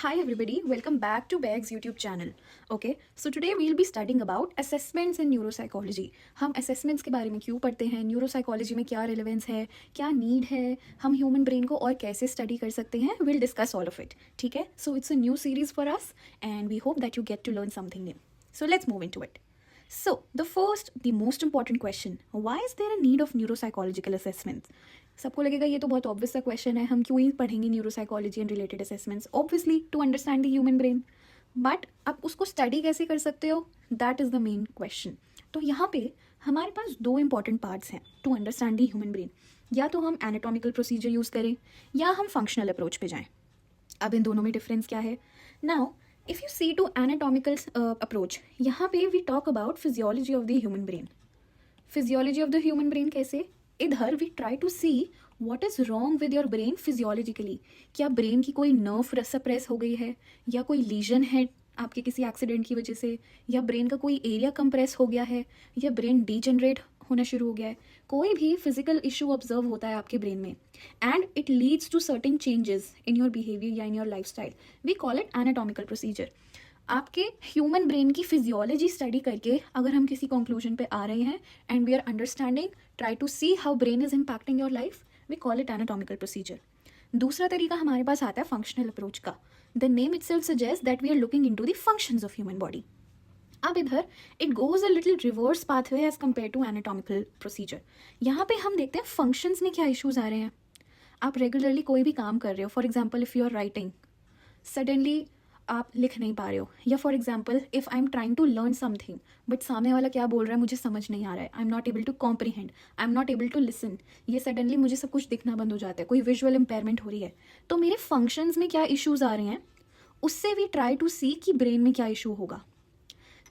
Hi everybody, welcome back to Beg's YouTube channel. Okay, so today we'll be studying about assessments in neuropsychology. हम assessments के बारे में क्यों पढ़ते हैं, न्यूरोसाइकोलॉजी में क्या रिलेवेंस है, क्या नीड है, हम ह्यूमन ब्रेन को और कैसे स्टडी कर सकते हैं, we'll discuss all of it. ठीक है, so it's a new series for us and we hope that you get to learn something new. So let's move into it. So the most important question, why is there a need of neuropsychological assessments? सबको लगेगा ये तो बहुत obvious सा question है, हम क्यों ही पढ़ेंगे neuropsychology and related assessments? Obviously to understand the human brain. But आप उसको स्टडी कैसे कर सकते हो, that is the main question. तो यहाँ पे हमारे पास दो इंपॉर्टेंट पार्ट्स हैं to understand the human brain. या तो हम एनाटॉमिकल प्रोसीजर यूज़ करें या हम फंक्शनल अप्रोच पे जाएं. अब इन दोनों में डिफरेंस क्या है? Now if you see to anatomical approach, यहाँ पे we talk about physiology of the human brain. Physiology of the human brain कैसे? इधर we try to see what is wrong with your brain physiologically. क्या brain की कोई nerve suppress हो गई है, या कोई लीजन है आपके किसी एक्सीडेंट की वजह से, या ब्रेन का कोई एरिया कंप्रेस हो गया है, या ब्रेन डीजनरेट होना शुरू हो गया है. कोई भी फिजिकल इशू ऑब्जर्व होता है आपके ब्रेन में and it leads to certain changes in your behaviour या in your lifestyle, we call it anatomical procedure. आपके ह्यूमन ब्रेन की फिजियोलॉजी स्टडी करके अगर हम किसी कंक्लूजन पे आ रहे हैं and we are understanding, try to see how brain is impacting your life, we call it anatomical procedure. दूसरा तरीका हमारे पास आता है फंक्शनल अप्रोच का. The name itself suggest that we are looking into the functions of human body. अब इधर it goes a little reverse pathway as compare to anatomical procedure. यहाँ पे हम देखते हैं फंक्शंस में क्या इश्यूज आ रहे हैं. आप रेगुलरली कोई भी काम कर रहे हो, for example if you are writing, suddenly आप लिख नहीं पा रहे हो, या for example if I am trying to learn something but सामने वाला क्या बोल रहा है मुझे समझ नहीं आ रहा है, I am not able to comprehend, I am not able to listen, ये सडनली मुझे सब कुछ दिखना बंद हो जाता है, कोई विजुअल इम्पेयरमेंट हो रही है. तो मेरे फंक्शंस में क्या इश्यूज आ रहे हैं, उससे वी ट्राई टू सी कि ब्रेन में क्या इशू होगा.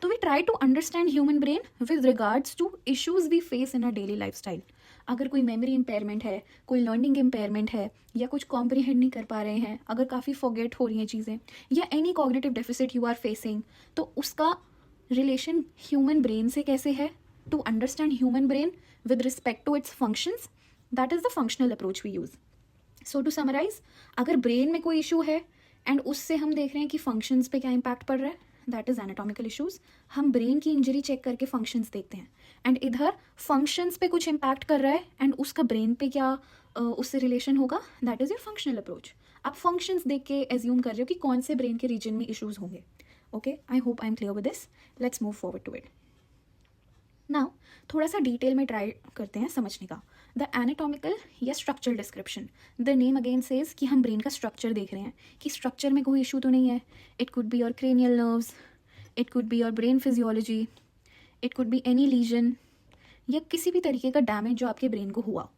तो we try to understand human brain with regards to issues we face in our daily life style. अगर कोई मेमोरी इम्पेयरमेंट है, कोई लर्निंग इम्पेयरमेंट है, या कुछ कॉम्प्रीहेंड नहीं कर पा रहे हैं, अगर काफ़ी फॉरगेट हो रही हैं चीज़ें, या any cognitive deficit you are facing, तो उसका रिलेशन ह्यूमन ब्रेन से कैसे है. To understand human brain with respect to its functions, that is the functional approach we use. So to summarise, अगर ब्रेन में कोई इशू है एंड उससे हम देख रहे हैं कि फंक्शंस पे क्या इम्पैक्ट पड़ रहा है, दैट इज़ एनाटॉमिकल इशूज़. हम ब्रेन की इंजरी चेक करके फंक्शंस देखते हैं एंड इधर फंक्शंस पे कुछ इम्पैक्ट कर रहा है एंड उसका ब्रेन पे क्या उससे रिलेशन होगा, that is your functional approach. आप फंक्शंस देख के एज्यूम कर रहे हो कि कौन से ब्रेन के रीजन में इशूज़ होंगे. Okay, I hope I am clear with this. Let's move forward to it. Now थोड़ा सा डिटेल में ट्राई करते हैं समझने का. द एनाटॉमिकल या structural description, the name again says कि हम ब्रेन का स्ट्रक्चर देख रहे हैं कि स्ट्रक्चर में कोई इशू तो नहीं है. It could be your cranial nerves, it could be your brain physiology, it could be any lesion, या किसी भी तरीके का डैमेज जो आपके ब्रेन को हुआ,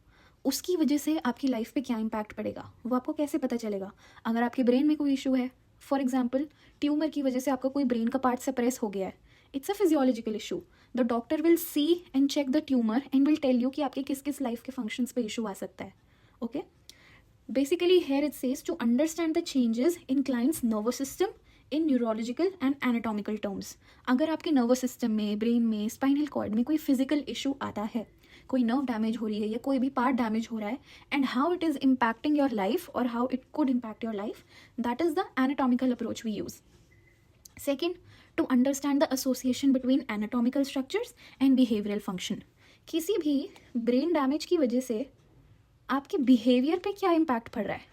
उसकी वजह से आपकी लाइफ पे क्या इम्पैक्ट पड़ेगा वो आपको कैसे पता चलेगा. अगर आपके ब्रेन में कोई इशू है, फॉर एग्जाम्पल ट्यूमर की वजह से आपका कोई ब्रेन का पार्ट सप्रेस हो गया है, it's a physiological issue. The doctor will see and check the tumour and will tell you कि आपके किस किस लाइफ के फंक्शंस पे इशू आ सकता है. Okay, basically here it says to understand the changes in clients nervous system in neurological and anatomical terms. अगर आपके नर्वस सिस्टम में, ब्रेन में, स्पाइनल कॉर्ड में कोई फिजिकल इशू आता है, कोई नर्व डैमेज हो रही है या कोई भी पार्ट डैमेज हो रहा है, and how it is impacting your life और how it could impact your life, that is the anatomical approach we use. Second, to understand the association between anatomical structures and behavioural function. किसी भी brain damage की वजह से आपके behaviour पे क्या impact पड़ रहा है.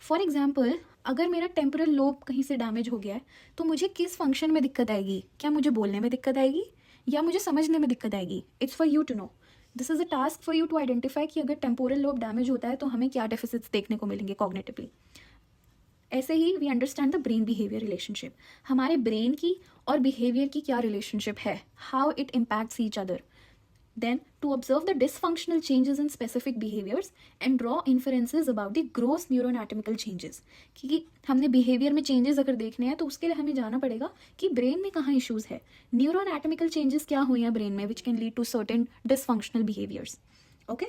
फॉर एग्जाम्पल, अगर मेरा टेम्पोरल लोब कहीं से डैमेज हो गया है तो मुझे किस फंक्शन में दिक्कत आएगी, क्या मुझे बोलने में दिक्कत आएगी या मुझे समझने में दिक्कत आएगी. It's for you to know, this is a task for you to identify कि अगर टेम्पोरल लोब डैमेज होता है तो हमें क्या डेफिसिट्स देखने को मिलेंगे कॉग्निटिवली. ऐसे ही we understand the brain behaviour relationship. हमारे ब्रेन की और बिहेवियर की क्या रिलेशनशिप है, how it impacts each other. Then, to observe the dysfunctional changes in specific behaviors and draw inferences about the gross neuroanatomical changes. क्योंकि हमने behaviour में changes अगर देखने हैं तो उसके लिए हमें जाना पड़ेगा कि ब्रेन में कहाँ इश्यूज है, न्यूरोएनाटॉमिकल चेंजेस क्या हुए हैं ब्रेन में which can lead to certain dysfunctional behaviours. Okay,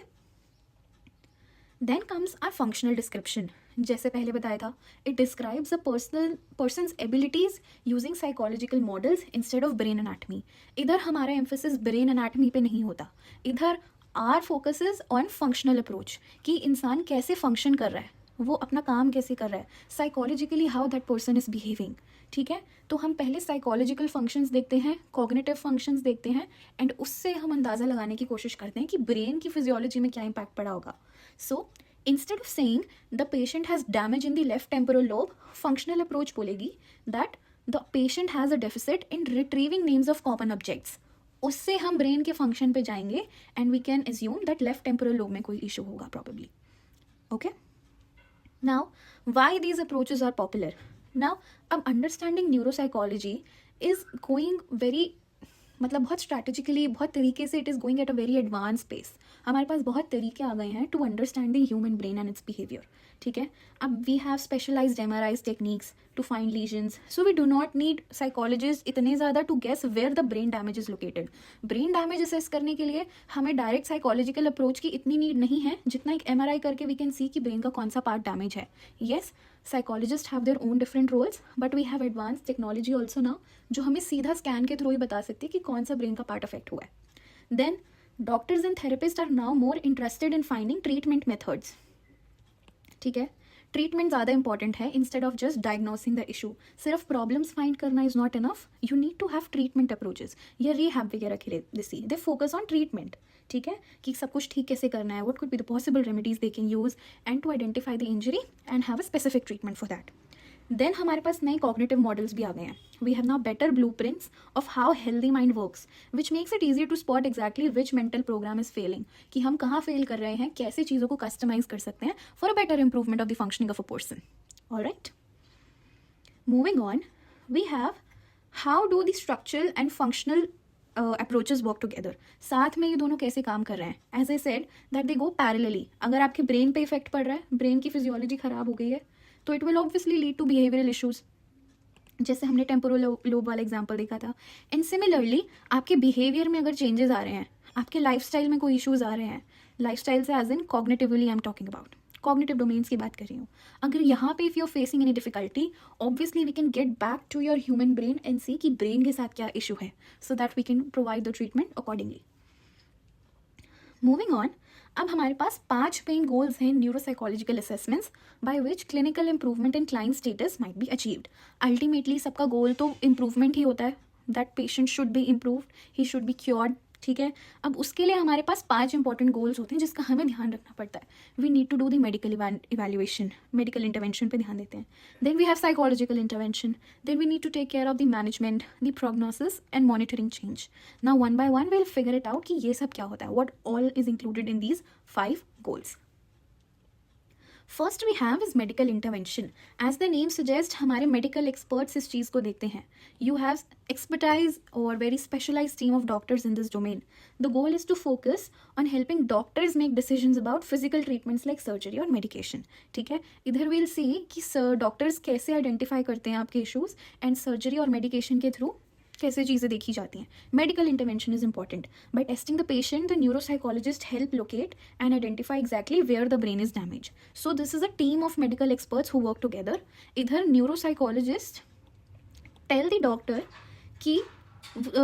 then comes our functional description. जैसे पहले बताया था, it describes a person's abilities using psychological models instead of brain anatomy. इधर हमारा एम्फोसिस ब्रेन एनाटमी पे नहीं होता, इधर our focuses on functional approach कि इंसान कैसे फंक्शन कर रहा है, वो अपना काम कैसे कर रहा है, psychologically how that person is behaving, ठीक है। तो हम पहले साइकोलॉजिकल फंक्शंस देखते हैं, कॉग्निटिव फंक्शंस देखते हैं, एंड उससे हम अंदाज़ा लगाने की कोशिश करते हैं कि ब्रेन की फिजियोलॉजी में क्या इम्पैक्ट पड़ा होगा। So instead of saying the patient has damage in the left temporal lobe, functional approach बोलेगी that the patient has a deficit in retrieving names of common objects. उससे हम ब्रेन के function पे जाएंगे and we can assume that left temporal lobe में कोई issue होगा probably. Okay, now why these approaches are popular. Now अब understanding neuropsychology is going very, मतलब बहुत स्ट्रैटेजिकली, बहुत तरीके से it is going at a very advance pace. हमारे पास बहुत तरीके आ गए हैं to understand the human brain and its behaviour, ठीक है। अब we have specialised MRI techniques to find lesions, so we do not need psychologist इतने ज़्यादा to guess where the brain damage is located. Brain damage assess करने के लिए हमें direct psychological approach की इतनी नीड नहीं है जितना एक MRI करके वी कैन सी कि ब्रेन का कौन सा पार्ट डैमेज है। Yes, psychologist have their own different roles, but we have advance technology also now जो हमें सीधा स्कैन के थ्रू ही बता सकती है कि कौन सा ब्रेन का पार्ट अफेक्ट हुआ है। Then doctors and therapist are now more interested in finding treatment methods, ठीक है। ट्रीटमेंट ज़्यादा इंपॉर्टेंट है instead of just diagnosing the issue. सिर्फ प्रॉब्लम्स फाइंड करना is not enough, you need to have treatment approaches या rehab वगैरह के लिए दे फोकस ऑन ट्रीटमेंट, ठीक है, कि सब कुछ ठीक कैसे करना है, what could be the possible remedies they can use and to identify the injury and have a specific treatment for that. Then हमारे पास नए कॉग्निटिव मॉडल्स भी आ गए हैं। We have now better blueprints of how healthy mind works, which makes it easier to spot exactly which mental program is failing, कि हम कहाँ फेल कर रहे हैं, कैसे चीज़ों को कस्टमाइज कर सकते हैं for a better improvement of the functioning of a person. Alright, moving on, we have how do the structural and functional approaches work together. साथ में ये दोनों कैसे काम कर रहे हैं। As I said that they go parallelly. अगर आपके ब्रेन पे इफेक्ट पड़ रहा है, ब्रेन की फिजियोलॉजी खराब हो गई है, तो it will obviously lead to behavioural issues, जैसे हमने टेम्पोरल लोब वाला एग्जांपल देखा था। एंड सिमिलरली आपके बिहेवियर में अगर चेंजेस आ रहे हैं, आपके लाइफस्टाइल में कोई इश्यूज आ रहे हैं, लाइफस्टाइल से as in cognitively I am talking about, cognitive domains की बात कर रही हूँ। अगर यहाँ पे if you are facing any difficulty, obviously we can get back to your human brain and see कि ब्रेन के साथ क्या इशू है, so that we can provide the treatment accordingly. Moving on, अब हमारे पास 5 मेन गोल्स हैं neuropsychological assessments by which clinical improvement in client status might be achieved. Ultimately सबका गोल तो इम्प्रूवमेंट ही होता है, that patient should be improved, he should be cured, ठीक है। अब उसके लिए हमारे पास 5 इंपॉर्टेंट गोल्स होते हैं जिसका हमें ध्यान रखना पड़ता है। We need to do the medical evaluation, medical intervention पे ध्यान देते हैं। Then we have psychological intervention, then we need to take care of the management, the prognosis and monitoring change. Now one by one will figure it out कि ये सब क्या होता है, what all is included in these 5 goals. First we have is medical intervention. As the name suggest, हमारे medical experts इस चीज़ को देखते हैं। यू हैव एक्सपर्टाइज और very specialise team of doctors in this domain. The goal is to focus on helping doctors make decisions about physical treatments like surgery और medication, ठीक है। इधर विल सी कि डॉक्टर्स कैसे आइडेंटिफाई करते हैं आपके इशूज़ एंड सर्जरी और मेडिकेशन के थ्रू कैसे चीज़ें देखी जाती हैं। Medical intervention is important. By testing the patient, the neuropsychologist help locate and identify exactly where the brain is damage. So this is a team of medical experts who work together. इधर neuropsychologist tell the doctor कि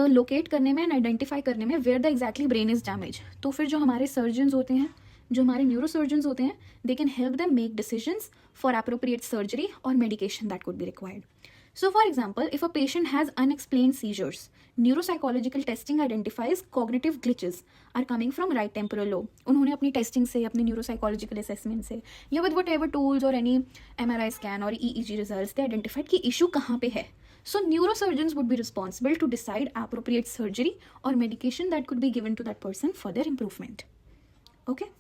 locate करने में and identify करने में where the exactly brain is damage. तो फिर जो हमारे सर्जन्स होते हैं, जो हमारे न्यूरोसर्जन्स होते हैं, they can help them make decisions for appropriate surgery और medication that could be required. So for example, if a patient has unexplained seizures, neuropsychological testing identifies cognitive glitches are coming from right temporal lobe. उन्होंने अपनी testing से, अपने neuropsychological assessment से या with what ever tools और any MRI scan और EEG results दे identified कि issue कहाँ पे है. So neurosurgeons would be responsible to decide appropriate surgery or medication that could be given to that person for their improvement. Okay.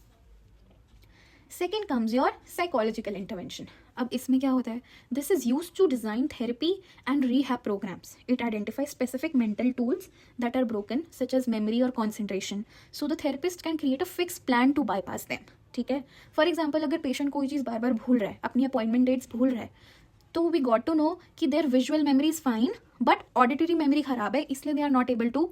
Second comes your psychological intervention. अब इसमें क्या होता है? This is used to design therapy and rehab programs. It identifies specific mental tools that are broken, such as memory or concentration. So the therapist can create a fixed plan to bypass them. ठीक है? For example, अगर patient कोई चीज़ बार बार भूल रहा है, अपनी appointment dates भूल रहा है, तो we got to know कि their visual memory is fine, but auditory memory खराब है, इसलिए they are not able to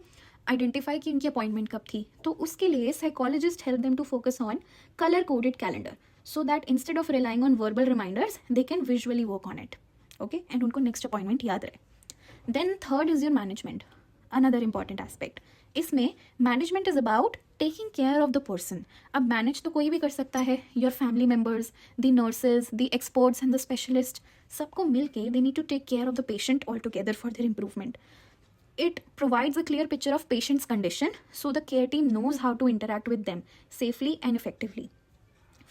identify कि इनकी अपॉइंटमेंट कब थी. तो उसके लिए psychologist help them to focus on colour coded calendar so that instead of relying on verbal reminders they can visually work on it. Okay, and उनको next appointment याद रहे. Then third is your management, another important aspect. इसमें management is about taking care of the person. अब manage तो कोई भी कर सकता है, your family members, the nurses, the experts and the specialist, सबको मिल के they need to take care of the patient all together for their improvement. It provides a clear picture of patient's condition so the care team knows how to interact with them safely and effectively.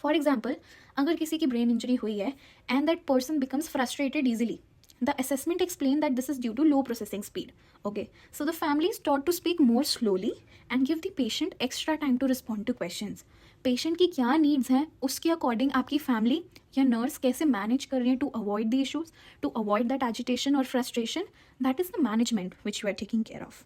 For example, अगर किसी की brain injury हुई है and that person becomes frustrated easily, the assessment explained that this is due to low processing speed. Okay, so the family is taught to speak more slowly and give the patient extra time to respond to questions. Patient की क्या needs हैं उसके according आपकी family या nurse कैसे manage कर रही है to avoid the issues, to avoid that agitation और frustration. That is the management which you are taking care of.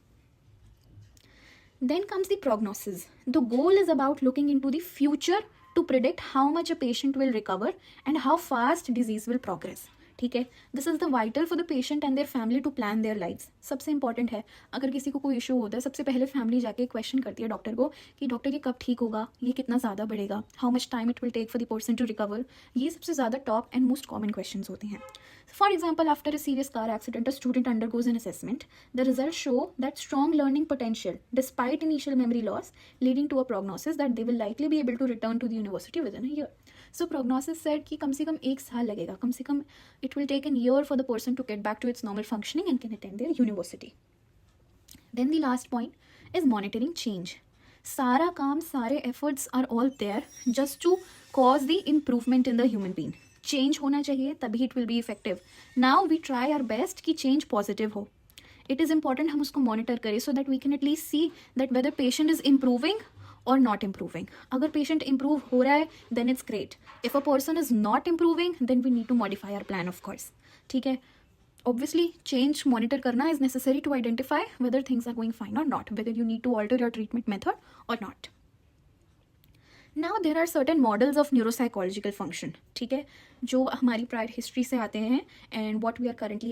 Then comes the prognosis. The goal is about looking into the future to predict how much a patient will recover and how fast disease will progress. ठीक है, this is the vital for the patient and their family to plan their lifes. सबसे important है, अगर किसी को कोई issue होता है सबसे पहले फैमिली जाके क्वेश्चन करती है डॉक्टर को कि डॉक्टर ये कब ठीक होगा, ये कितना ज़्यादा बढ़ेगा, how much time it will take for the person to recover. ये सबसे ज़्यादा top and most common question होते हैं. For example, after a serious car accident, a student undergoes an assessment. The result show that strong learning potential despite initial memory loss, leading to a prognosis that they will likely be able to return to the university within a year. So prognosis said कि कम से कम 1 साल लगेगा, कम से कम it will take an year for the person to get back to its normal functioning and can attend their university. Then the last point is monitoring change. सारा काम, सारे efforts are all there just to cause the improvement in the human being. Change होना चाहिए तभी it will be effective. Now we try our best कि change positive हो. It is important हम उसको मॉनिटर करें so that we can at least see that whether patient is improving और not improving. अगर पेशेंट इम्प्रूव हो रहा है then it's great. If a person is not improving then we need to modify our plan of course. ठीक है, obviously change monitor करना is necessary to identify whether things are going fine और not, whether you need to alter your treatment method और not. Now there are certain models of neuropsychological function. ठीक है, जो हमारी prior history से आते हैं and what we are currently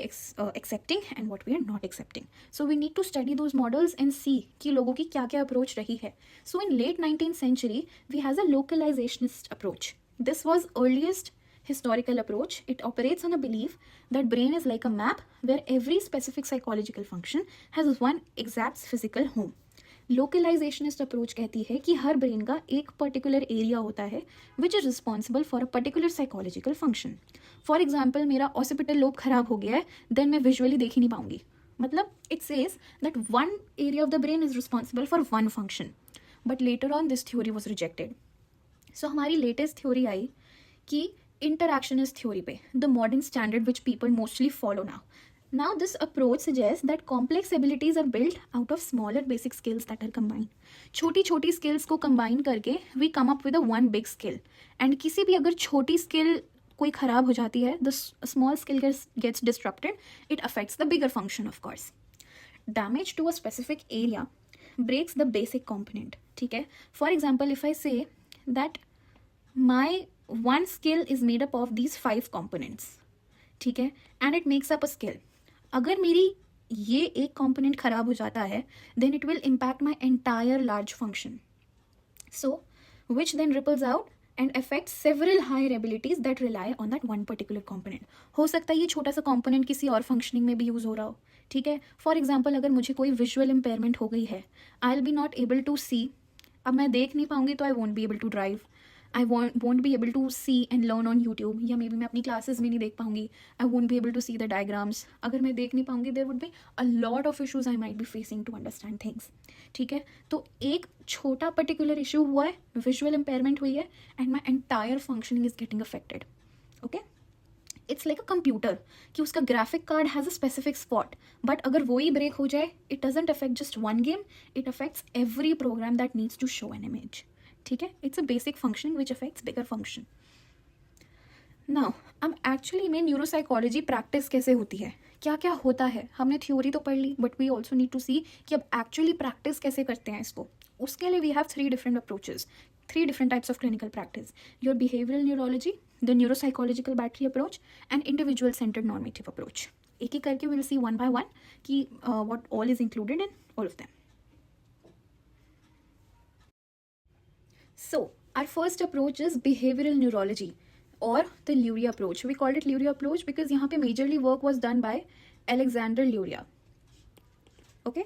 accepting and what we are not accepting. So we need to study those models and see कि लोगों की क्या क्या approach रही है. So in late 19th century we has a localizationist approach. This was earliest historical approach. It operates on a belief that brain is like a map where every specific psychological function has one exact physical home. Localisationist approach कहती है कि हर brain का एक particular area होता है which is responsible for a particular psychological function. For example, मेरा occipital lobe खराब हो गया है, देन मैं विजुअली देख ही नहीं पाऊंगी. मतलब it says that one area of the brain is responsible for one function. But later on this theory was rejected. So हमारी लेटेस्ट थ्योरी आई कि इंटरैक्शनिस्ट थ्योरी पे, the modern standard which people mostly follow now. Now this approach suggests that complex abilities are built out of smaller basic skills that are combined. छोटी छोटी skills को combine करके we come up with a one big skill. And किसी भी अगर छोटी skill कोई खराब हो जाती है, the small skill gets disrupted, it affects the bigger function of course. Damage to a specific area breaks the basic component. ठीक है, for example if I say that my one skill is made up of these 5 components. ठीक है, and it makes up a skill. अगर मेरी ये एक component खराब हो जाता है then it will impact my entire large function. So which then ripples out and affect several higher abilities that rely on that one particular component. हो सकता है ये छोटा सा कंपोनेंट किसी और फंक्शनिंग में भी यूज हो रहा हो. ठीक है, फॉर एग्जाम्पल अगर मुझे कोई विजुअल इम्पेयरमेंट हो गई है, I will be not able to see. अब मैं देख नहीं पाऊंगी तो I won't be able to drive. I won't be able to see and learn on YouTube. या मे बी मैं अपनी क्लासेस में नहीं देख पाऊंगी. I won't be able to see the diagrams. अगर मैं देख नहीं पाऊंगी there would be a lot of issues I might be facing to understand things. ठीक है, तो एक छोटा पर्टिकुलर इशू हुआ है, विजुअल इम्पेयरमेंट हुई है and my entire functioning is getting affected. Okay? It's like a computer कि उसका graphic card has a specific spot. But अगर वो ही break हो जाए, it doesn't affect just one game. It affects every program that needs to show an image. ठीक है, it's a basic function which affects bigger function. Now अब actually में neuropsychology practice कैसे होती है, क्या क्या होता है. हमने थ्योरी तो पढ़ ली but we also need to see कि अब एक्चुअली प्रैक्टिस कैसे करते हैं इसको. उसके लिए we have 3 different approaches, 3 different types of clinical practice. Your behavioural neurology, the neuropsychological battery approach and individual centred normative approach. एक एक करके will see one by one कि what all is included in all of them. So, our first approach is behavioral neurology or the Luria approach. We called it Luria approach because यहाँ पे majorly work was done by Alexander Luria. Okay,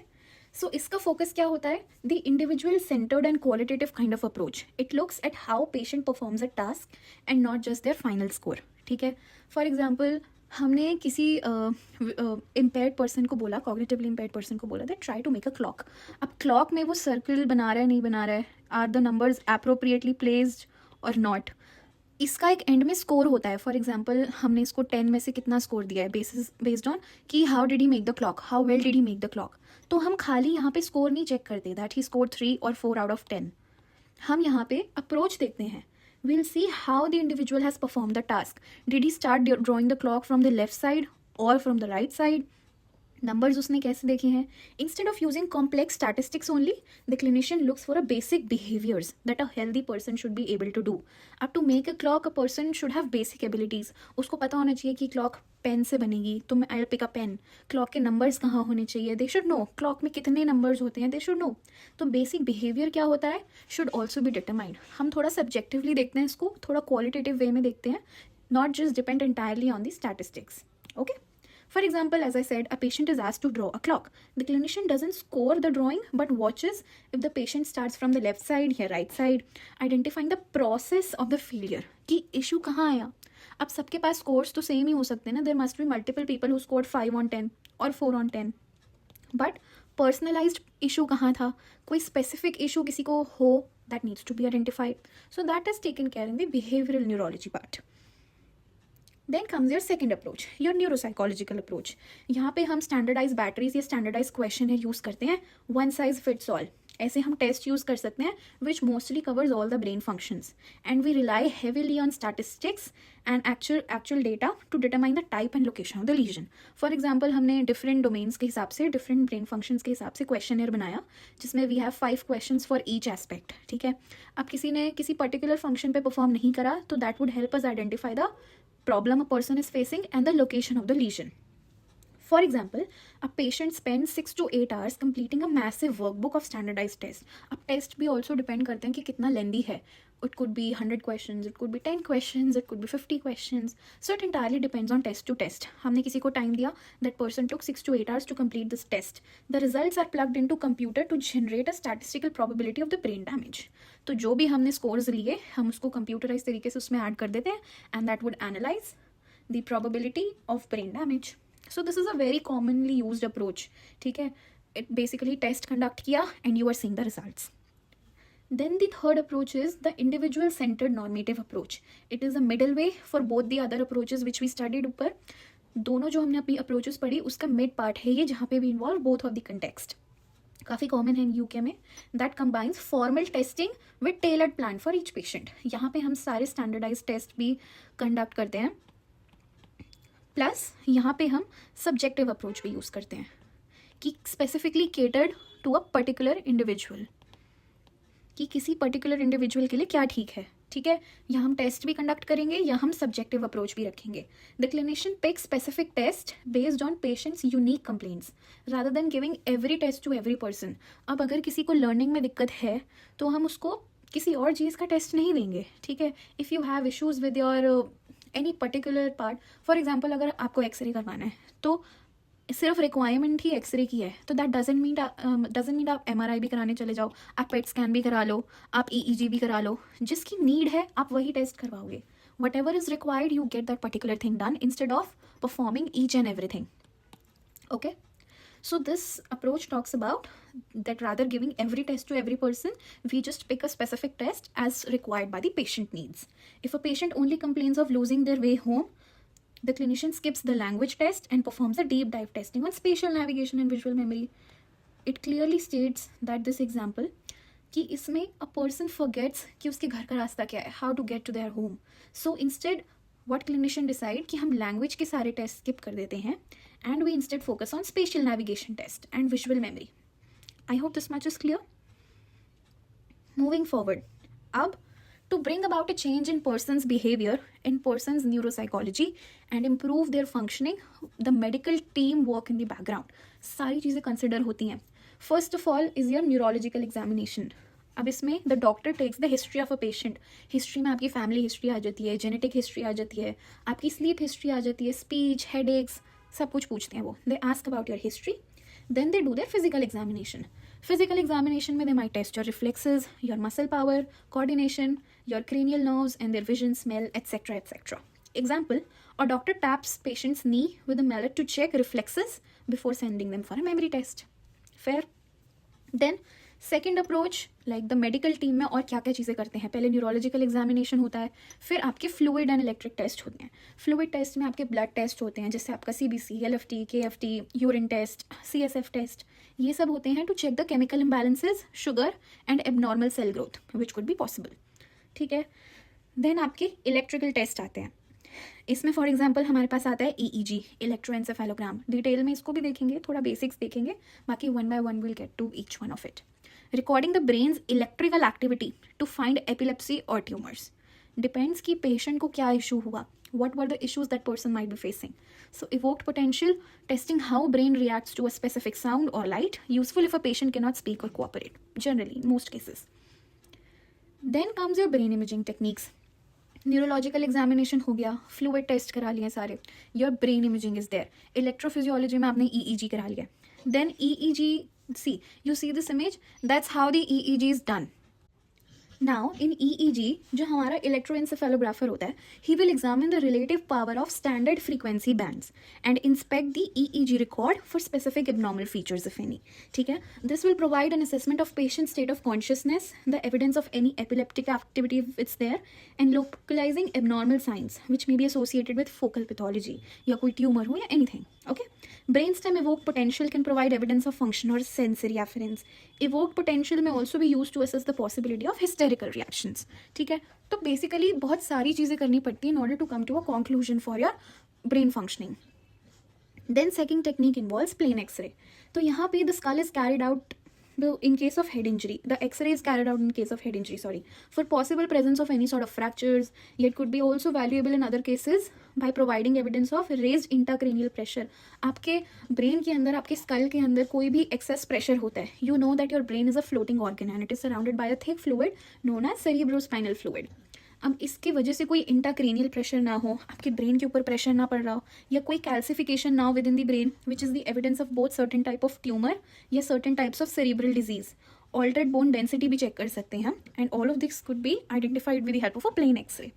सो इसका focus क्या होता है? The individual centred and qualitative kind of approach. It looks at how patient performs a task and not just there final score. ठीक है, for example हमने किसी impaired person को बोला, कॉग्निटिवली इम्पेयर्ड पर्सन को बोला that try to make a clock. अब clock में वो सर्कल बना रहा है नहीं बना रहा है, are the numbers appropriately placed और नॉट, इसका एक एंड में स्कोर होता है. फॉर एग्जाम्पल हमने इसको 10 में से कितना स्कोर दिया है बेस्ड ऑन कि how did he make the clock, how well did he make the clock. तो हम खाली यहाँ पे स्कोर नहीं चेक करते दैट ही स्कोर 3 और 4 आउट ऑफ 10. हम यहाँ पे अप्रोच देखते हैं. we'll see how the individual has performed the task. Did he start drawing the clock from the left side or from the right side? Numbers उसने कैसे देखे हैं. Instead of using complex statistics only, the clinician looks for a basic behaviours that a healthy person should be able to do. अब to make a clock a person should have basic abilities. उसको पता होना चाहिए कि clock pen से बनेगी, तो मैं I pick a pen. Clock के नंबर्स कहाँ होने चाहिए, दे शुड नो. क्लॉक में कितने नंबर्स होते हैं, दे शुड नो. तो बेसिक बिहेवियर क्या होता है, शुड ऑल्सो बी डिटरमाइंड. हम थोड़ा सब्जेक्टिवली देखते हैं इसको, थोड़ा क्वालिटेटिव वे में देखते हैं, not just depend entirely on the statistics. Okay. For example, as I said, a patient is asked to draw a clock. The clinician doesn't score the drawing but watches if the patient starts from the left side or right side, identifying the process of the failure. कि issue कहाँ आया. अब सबके पास scores तो same ही हो सकते हैं ना. There must be multiple people who scored 5 on 10 or 4 on 10. But personalized issue कहाँ था, कोई specific issue किसी को हो, that needs to be identified. So that is taken care in the behavioral neurology part. Then comes your second approach, your neuropsychological approach. यहाँ पे हम standardized batteries या standardized questionnaire यूज़ करते हैं, one size fits all. ऐसे हम test use कर सकते हैं which mostly covers all the brain functions, and we rely heavily on statistics and actual data to determine the type and location of the lesion. For example, हमने different domains के हिसाब से, different brain functions के हिसाब से questionnaire बनाया जिसमें we have 5 questions for each aspect. ठीक है, अब किसी ने किसी particular function पे perform नहीं करा तो that would help us identify the problem a person is facing and the location of the lesion. For example, a patient spends 6 to 8 hours completing a massive workbook of standardized tests. अब test भी also depend करते हैं कि कितना lengthy है. It could be 100 questions, it could be 10 questions, it could be 50 questions. So it entirely depends on test to test. हमने किसी को time दिया, that person took 6 to 8 hours to complete this test. The results are plugged into computer to generate a statistical probability of the brain damage. तो जो भी हमने scores लिए, हम उसको computerized तरीके से उसमें add कर देते हैं, and that would analyze the probability of brain damage. So this is a very commonly used approach. ठीक है, it basically test conduct किया and you are seeing the results. Then the third approach is the individual centered normative approach. It is a middle way for both the other approaches which we studied ऊपर. दोनों जो हमने अपनी approaches पढ़ी उसका mid part है ये, जहाँ पे भी involve both of the context. काफ़ी कॉमन है यूके में. That combines formal testing with tailored plan for each patient. यहाँ पे हम सारे स्टैंडर्डाइज टेस्ट भी कंडक्ट करते हैं, प्लस यहाँ पे हम सब्जेक्टिव अप्रोच भी यूज़ करते हैं कि specifically catered to a particular individual, कि किसी पर्टिकुलर इंडिविजुअल के लिए क्या ठीक है. ठीक है, यहाँ हम टेस्ट भी कंडक्ट करेंगे या हम सब्जेक्टिव अप्रोच भी रखेंगे. The clinician pick specific test based on patients unique complaints rather than giving every test to every person. अब अगर किसी को लर्निंग में दिक्कत है तो हम उसको किसी और चीज़ का टेस्ट नहीं देंगे. ठीक है, if you have issues with your any particular part, for example अगर आपको एक्सरे करवाना है तो सिर्फ रिक्वायरमेंट ही एक्सरे की है, तो दैट डजंट मीन आप एमआरआई भी कराने चले जाओ, आप पेट स्कैन भी करा लो, आप ईईजी भी करा लो. जिसकी नीड है आप वही टेस्ट करवाओगे. What ever is required you get that particular thing done instead of performing each and everything. Okay, so this approach talks about that rather giving every test to every person, we just pick a specific test as required by the patient needs. If a patient only complains of losing their way home, the clinician skips the language test and performs a deep dive testing on spatial navigation and visual memory. It clearly states that this example कि इसमें a person forgets कि उसके घर का रास्ता क्या है, how to get to their home. So instead what clinician decide कि हम language के सारे test skip कर देते हैं and we instead focus on spatial navigation test and visual memory. I hope this much is clear. Moving forward, अब to bring about a change in person's behavior, in person's neuropsychology and improve their functioning, the medical team work in the background. सारी चीज़ें consider होती हैं. First of all is your neurological examination. अब इसमें the doctor takes the history of a patient. History में आपकी family history आ जाती है, genetic history आ जाती है, आपकी sleep history आ जाती है, speech, headaches, सब कुछ पूछते हैं वो. They ask about your history. Then they do their physical examination. Physical examination में they might test your reflexes, your muscle power, coordination, your cranial nerves and their vision, smell, etc. etc. Example, a doctor taps patient's knee with a mallet to check reflexes before sending them for a memory test. Fair? Then second approach like the medical team में और क्या क्या चीज़ें करते हैं, पहले neurological examination होता है, फिर आपके फ्लूइड एंड इलेक्ट्रिक टेस्ट होते हैं. फ्लूइड टेस्ट में आपके ब्लड टेस्ट होते हैं, जैसे आपका CBC, LFT, KFT, urine test, CSF test, ये सब होते हैं to check the chemical imbalances, sugar and abnormal cell growth which could be possible. ठीक है. देन आपके इलेक्ट्रिकल टेस्ट आते हैं. इसमें फॉर एग्जांपल हमारे पास आता है EEG, इलेक्ट्रोएंसेफेलोग्राम. डिटेल में इसको भी देखेंगे, थोड़ा बेसिक्स देखेंगे, बाकी one by one will get to each one of it. Recording the brain's electrical activity to find epilepsy or tumors. Depends कि patient को क्या issue हुआ, what were the issues that person might be facing. So evoked potential, testing how brain reacts to a specific sound or light, useful if a patient cannot speak or cooperate, generally in most cases. Then comes your brain imaging techniques. Neurological examination हो गया, fluid test करा लिए सारे, your brain imaging is there, electrophysiology में आपने EEG करा लिया. Then EEG, see, you see this image, that's how the EEG is done. Now in EEG जो हमारा इलेक्ट्रोएंसेफेलोग्राफर होता है, he will examine the relative power of standard frequency bands and inspect the EEG record for specific abnormal features if any. ठीक है. This will provide an assessment of patient state of consciousness, the evidence of any epileptic activity if it's there, and localizing abnormal signs which may be associated with focal pathology या कोई tumour हो या anything. Okay. Brainstem evoked potential can provide evidence of function or sensory afference. Evoked potential may also be used to assess the possibility of hysterical reactions. ठीक है. तो basically बहुत सारी चीज़ें करनी पड़ती है in order to come to a conclusion for your brain functioning. Then second technique involves plain X-ray. तो यहाँ पे the skull is carried out in case of head injury. The X-ray is carried out in case of head injury, for possible presence of any sort of fractures. Yet could be also valuable in other cases by providing evidence of raised intracranial pressure. आपके brain के अंदर, आपके school के अंदर कोई भी excess pressure होता है, you know that your brain is a floating organ and it is surrounded by a thick fluid known as cerebrospinal fluid. अब इसकी वजह से कोई इंट्राक्रेनियल प्रेशर ना हो, आपके ब्रेन के ऊपर प्रेशर ना पड़ रहा हो, या कोई कैल्सिफिकेशन ना हो within the brain which is the evidence of both certain type of tumour या certain types of cerebral disease. Altered bone density भी चेक कर सकते हैं, and all of this could be identified with the help of a plain X-ray.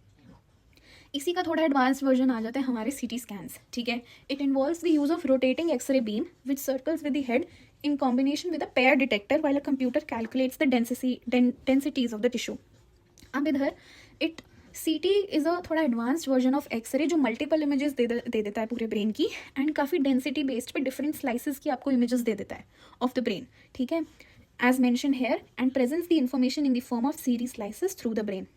इसी का थोड़ा advanced version आ जाता है हमारे CT स्कैन्स. ठीक है. It involves the use of rotating X-ray beam which circles with the head in combination with a pair detector while a computer calculates the densities of the tissue. अब इधर CT is a थोड़ा advanced version of x ray जो multiple images दे देता है पूरे brain की, and काफ़ी density based पे डिफरेंट स्लाइसेस की आपको इमेजेस दे देता है ऑफ द ब्रेन. ठीक है. As mention here, and presents the information in the form of series slices through the brain.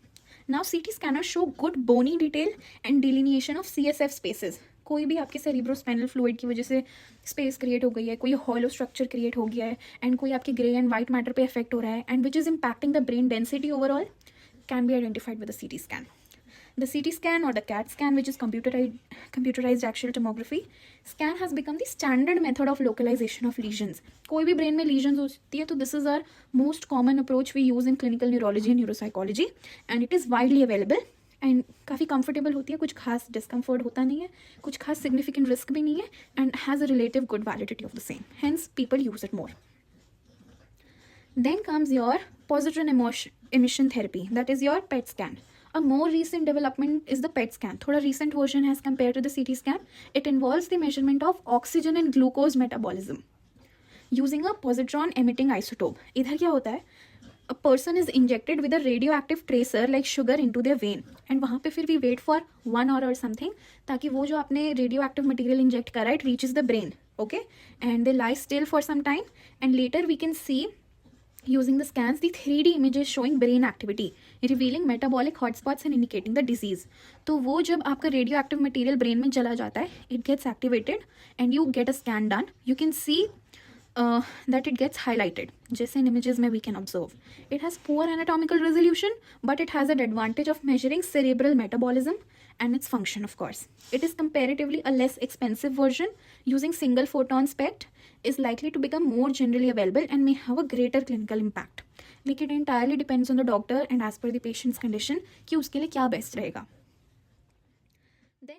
Now CT scanner show good bony detail and delineation of CSF spaces. कोई भी आपके cerebrospinal fluid की वजह से space create हो गई है, कोई हॉलो स्ट्रक्चर क्रिएट हो गया है, एंड कोई आपके ग्रे एंड वाइट मैटर पे इफेक्ट हो रहा है, and which is impacting the brain density overall, can be identified with a CT scan. The CT scan or the CAT scan, which is computerized axial tomography scan, has become the standard method of localization of lesions. कोई भी brain में lesions होती है तो this is our most common approach we use in clinical neurology and neuropsychology, and it is widely available and काफ़ी comfortable होती है, कुछ खास discomfort होता नहीं है, कुछ खास significant risk भी नहीं है, and has a relative good validity of the same. Hence people use it more. Then comes your positron emission therapy, that is your PET scan. A more recent development is the PET scan. थोड़ा recent version as compared to the CT scan. It involves the measurement of oxygen and glucose metabolism using a positron emitting isotope. इधर क्या होता है, a person is injected with a radioactive tracer like sugar into their vein, and वहाँ पे फिर भी wait for 1 hour or something ताकि वो जो आपने radioactive material inject करा it reaches the brain. Okay, and they lie still for some time, and later we can see using the scans the 3D images showing brain activity, revealing metabolic hotspots and indicating the disease. तो वो जब आपका radioactive material brain में चला जाता है, it gets activated and you get a scan done. You can see that it gets highlighted, जैसे in images में we can observe. It has poor anatomical resolution, but it has an advantage of measuring cerebral metabolism and its function, of course. It is comparatively a less expensive version using single photon SPECT, is likely to become more generally available and may have a greater clinical impact. लेकिन it entirely depends on the doctor and as per the patient's condition कि उसके लिए क्या best रहेगा. Then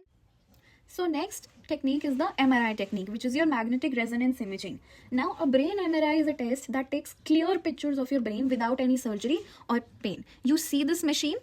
So next technique is the MRI technique, which is your magnetic resonance imaging. Now a brain MRI is a test that takes clear pictures of your brain without any surgery or pain. You see this machine?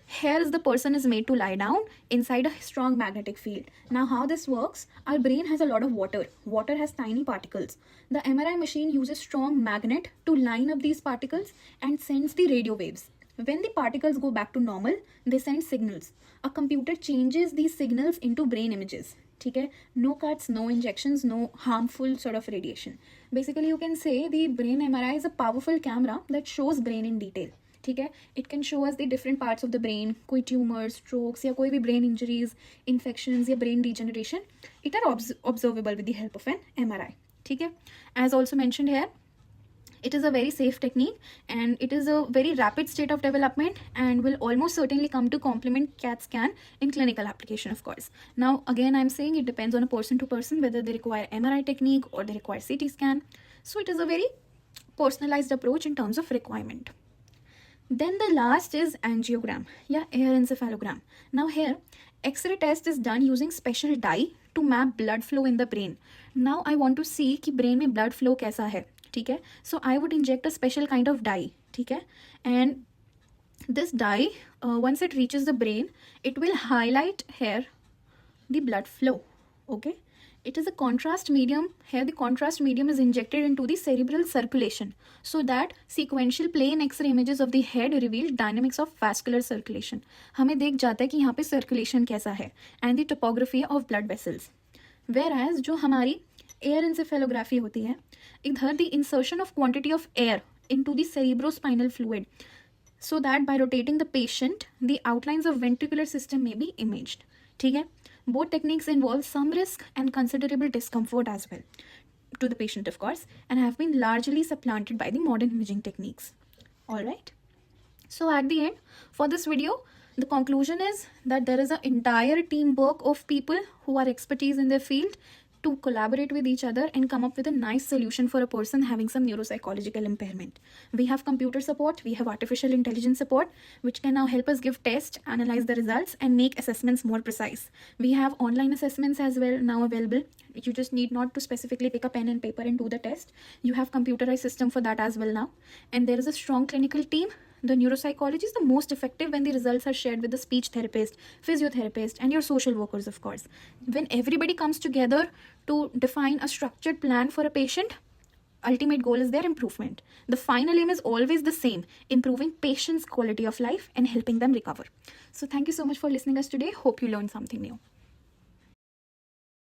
Here is the person is made to lie down inside a strong magnetic field. Now how this works, our brain has a lot of water. Water has tiny particles. The MRI machine uses strong magnet to line up these particles and sends the radio waves. When the particles go back to normal, they send signals. A computer changes these signals into brain images. Okay? No cuts, no injections, no harmful sort of radiation. Basically, you can say the brain MRI is a powerful camera that shows brain in detail. ठीक है, it can show us the different parts of the brain, कोई tumours, strokes या कोई भी brain injuries, infections या brain degeneration, it are observable with the help of an MRI. ठीक है, as also mentioned here, it is a very safe technique and it is a very rapid state of development and will almost certainly come to complement CAT scan in clinical application, of course. Now again, I'm saying it depends on a person to person whether they require MRI technique or they require CT scan. So it is a very personalized approach in terms of requirement. Then the last is angiogram, air encephalogram. Now here, X-ray test is done using special dye to map blood flow in the brain. Now I want to see कि brain में blood flow कैसा है, ठीक है? So I would inject a special kind of dye, ठीक है? And this dye, once it reaches the brain, it will highlight here the blood flow, okay? It is a contrast medium. Here the contrast medium is injected into the cerebral circulation so that sequential plain X-ray images of the head reveal dynamics of vascular circulation. हमें देख जाता है कि यहाँ पे circulation कैसा है and the topography of blood vessels. Whereas जो हमारी air encephalography होती है, इधर the insertion of quantity of air into the cerebrospinal fluid so that by rotating the patient, the outlines of ventricular system may be imaged. ठीक है? Both techniques involve some risk and considerable discomfort as well to the patient, of course, and have been largely supplanted by the modern imaging techniques. Alright. So at the end, for this video, the conclusion is that there is an entire teamwork of people who are expertise in their field to collaborate with each other and come up with a nice solution for a person having some neuropsychological impairment. We have computer support, we have artificial intelligence support, which can now help us give tests, analyze the results, and make assessments more precise. We have online assessments as well now available. You just need not to specifically pick a pen and paper and do the test. You have computerized system for that as well now. And there is a strong clinical team. The neuropsychology is the most effective when the results are shared with the speech therapist, physiotherapist, and your social workers, of course. When everybody comes together to define a structured plan for a patient, ultimate goal is their improvement. The final aim is always the same, improving patients' quality of life and helping them recover. So thank you so much for listening us today. Hope you learned something new.